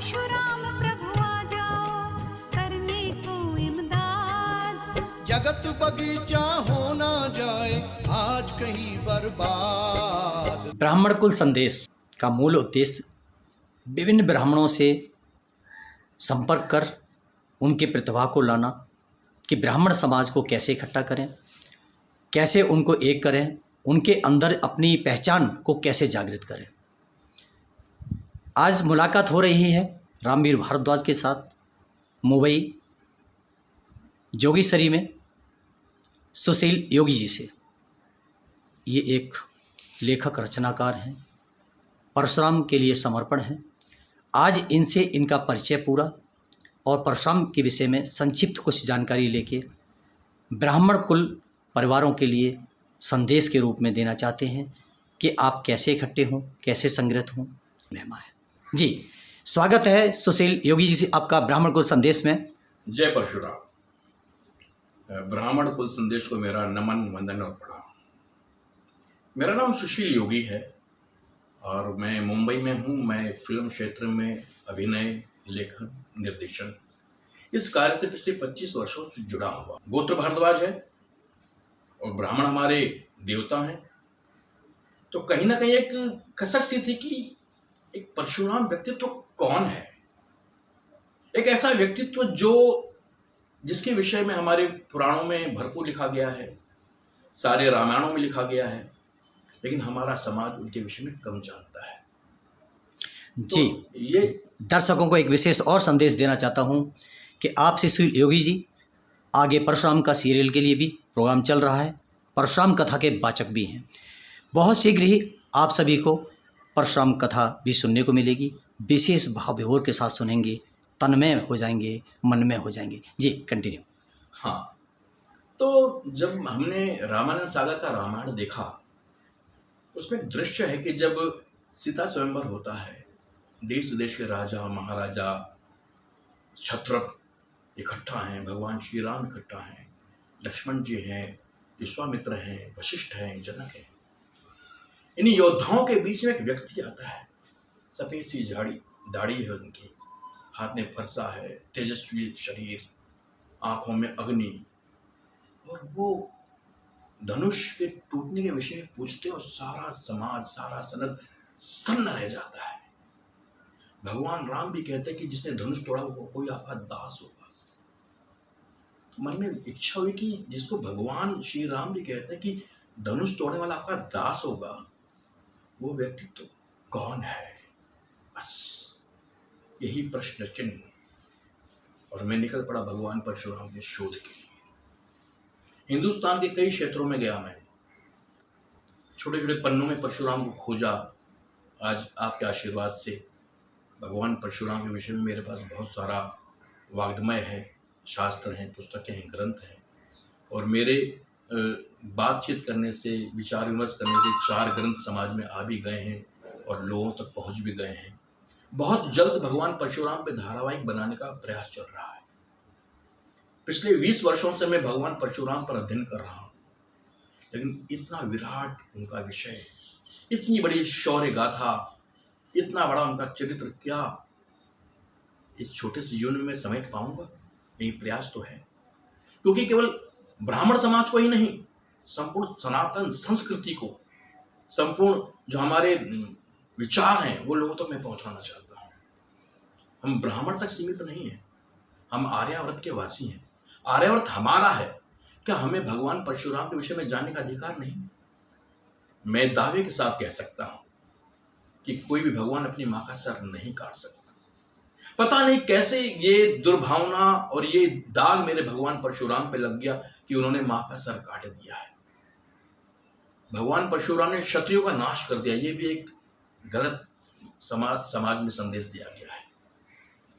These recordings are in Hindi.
परशुराम प्रभु आ जाओ करने को इमदाद। जगत बगीचा हो ना जाए आज कहीं बर्बाद। ब्राह्मण कुल संदेश का मूल उद्देश्य विभिन्न ब्राह्मणों से संपर्क कर उनके प्रतिभा को लाना कि ब्राह्मण समाज को कैसे इकट्ठा करें, कैसे उनको एक करें, उनके अंदर अपनी पहचान को कैसे जागृत करें। आज मुलाकात हो रही है रामवीर भारद्वाज के साथ मुंबई जोगीसरी में सुशील योगी जी से। ये एक लेखक रचनाकार हैं, परशुराम के लिए समर्पण हैं। आज इनसे इनका परिचय पूरा और परशुराम के विषय में संक्षिप्त कुछ जानकारी लेके ब्राह्मण कुल परिवारों के लिए संदेश के रूप में देना चाहते हैं कि आप कैसे इकट्ठे हों, कैसे संगृत हों। महिमा है जी। स्वागत है सुशील योगी जी से आपका ब्राह्मण कुल संदेश में। जय परशुराम। ब्राह्मण कुल संदेश को मेरा नमन, वंदन और प्रणाम। मेरा नाम सुशील योगी है और मैं मुंबई में हूँ। मैं फिल्म क्षेत्र में अभिनय, लेखन, निर्देशन इस कार्य से पिछले 25 वर्षों से जुड़ा हुआ। गोत्र भारद्वाज है और ब्राह्मण हमारे देवता हैं। तो कहीं ना कहीं एक कसक सी थी कि एक परशुराम व्यक्तित्व कौन है। एक ऐसा व्यक्तित्व जिसके विषय में हमारे पुराणों में भरपूर लिखा गया है, सारे रामायणों में लिखा गया है, लेकिन हमारा समाज उनके विषय में कम जानता है। जी, तो ये दर्शकों को एक विशेष और संदेश देना चाहता हूं कि आप सुशील योगी जी आगे परशुराम का सीरियल के लिए भी प्रोग्राम चल रहा है, परशुराम कथा के वाचक भी हैं। बहुत शीघ्र ही आप सभी को परशुराम कथा भी सुनने को मिलेगी। विशेष भाव विभोर के साथ सुनेंगे, तन्मय हो जाएंगे, मनमय हो जाएंगे। जी कंटिन्यू। हाँ, तो जब हमने रामानंद सागर का रामायण देखा, उसमें एक दृश्य है कि जब सीता स्वयंवर होता है, देश विदेश के राजा, महाराजा, क्षत्रप इकट्ठा हैं, भगवान श्री राम इकट्ठा हैं, लक्ष्मण जी हैं, विश्वामित्र हैं, वशिष्ठ हैं, जनक हैं। इन योद्धाओं के बीच में एक व्यक्ति आता है, सफेद सी दाढ़ी है उनकी, हाथ में फरसा है, तेजस्वी शरीर, आंखों में अग्नि, और वो धनुष के टूटने के विषय में पूछते और सारा समाज, सारा सनद सन्न रह जाता है। भगवान राम भी कहते हैं कि जिसने धनुष तोड़ा वो कोई आपका दास होगा। तो मन में इच्छा हुई कि जिसको भगवान श्री राम भी कहते हैं कि धनुष तोड़ने वाला आपका दास होगा, वो व्यक्ति तो कौन है। बस यही प्रश्न चिन्ह। और मैं निकल पड़ा भगवान परशुराम के शोध के लिए। हिंदुस्तान के कई क्षेत्रों में गया मैं, छोटे छोटे पन्नों में परशुराम को खोजा। आज आपके आशीर्वाद से भगवान परशुराम के विषय में मेरे पास बहुत सारा वाग्मय है, शास्त्र हैं, पुस्तकें हैं, ग्रंथ हैं। और मेरे बातचीत करने से, विचार विमर्श करने से 4 ग्रंथ समाज में आ भी गए हैं और लोगों तक पहुंच भी गए हैं। बहुत जल्द भगवान परशुराम पे धारावाहिक बनाने का प्रयास चल रहा है। पिछले 20 वर्षों से मैं भगवान परशुराम पर अध्ययन कर रहा हूँ, लेकिन इतना विराट उनका विषय, इतनी बड़ी शौर्य गाथा, इतना बड़ा उनका चरित्र, क्या इस छोटे से जीवन में मैं समेट पाऊंगा? यही प्रयास तो है, क्योंकि केवल ब्राह्मण समाज को ही नहीं, संपूर्ण सनातन संस्कृति को, संपूर्ण जो हमारे विचार हैं वो लोगों तक मैं पहुंचाना चाहता हूं। हम ब्राह्मण तक सीमित नहीं हैं, हम आर्यावर्त के वासी हैं। आर्यावर्त हमारा है। क्या हमें भगवान परशुराम के विषय में जानने का अधिकार नहीं? मैं दावे के साथ कह सकता हूं कि कोई भी भगवान अपनी मां का सर नहीं काट सकता। पता नहीं कैसे ये दुर्भावना और ये दाग मेरे भगवान परशुराम पे लग गया कि उन्होंने मां का सर काट दिया है। भगवान परशुराम ने क्षत्रियों का नाश कर दिया, ये भी एक गलत समाज में संदेश दिया गया है।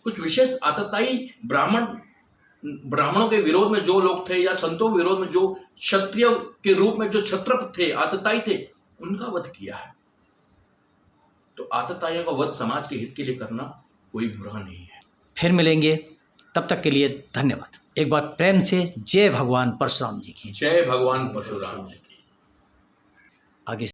कुछ विशेष आतताई ब्राह्मणों के विरोध में जो लोग थे, या संतों के विरोध में जो क्षत्रिय के रूप में जो क्षत्रप थे, आतताई थे, उनका वध किया है। तो आतताइयों का वध समाज के हित के लिए करना कोई बुरा नहीं है। फिर मिलेंगे, तब तक के लिए धन्यवाद। एक बार प्रेम से जय भगवान परशुराम जी की। जय भगवान परशुराम जी की। आगे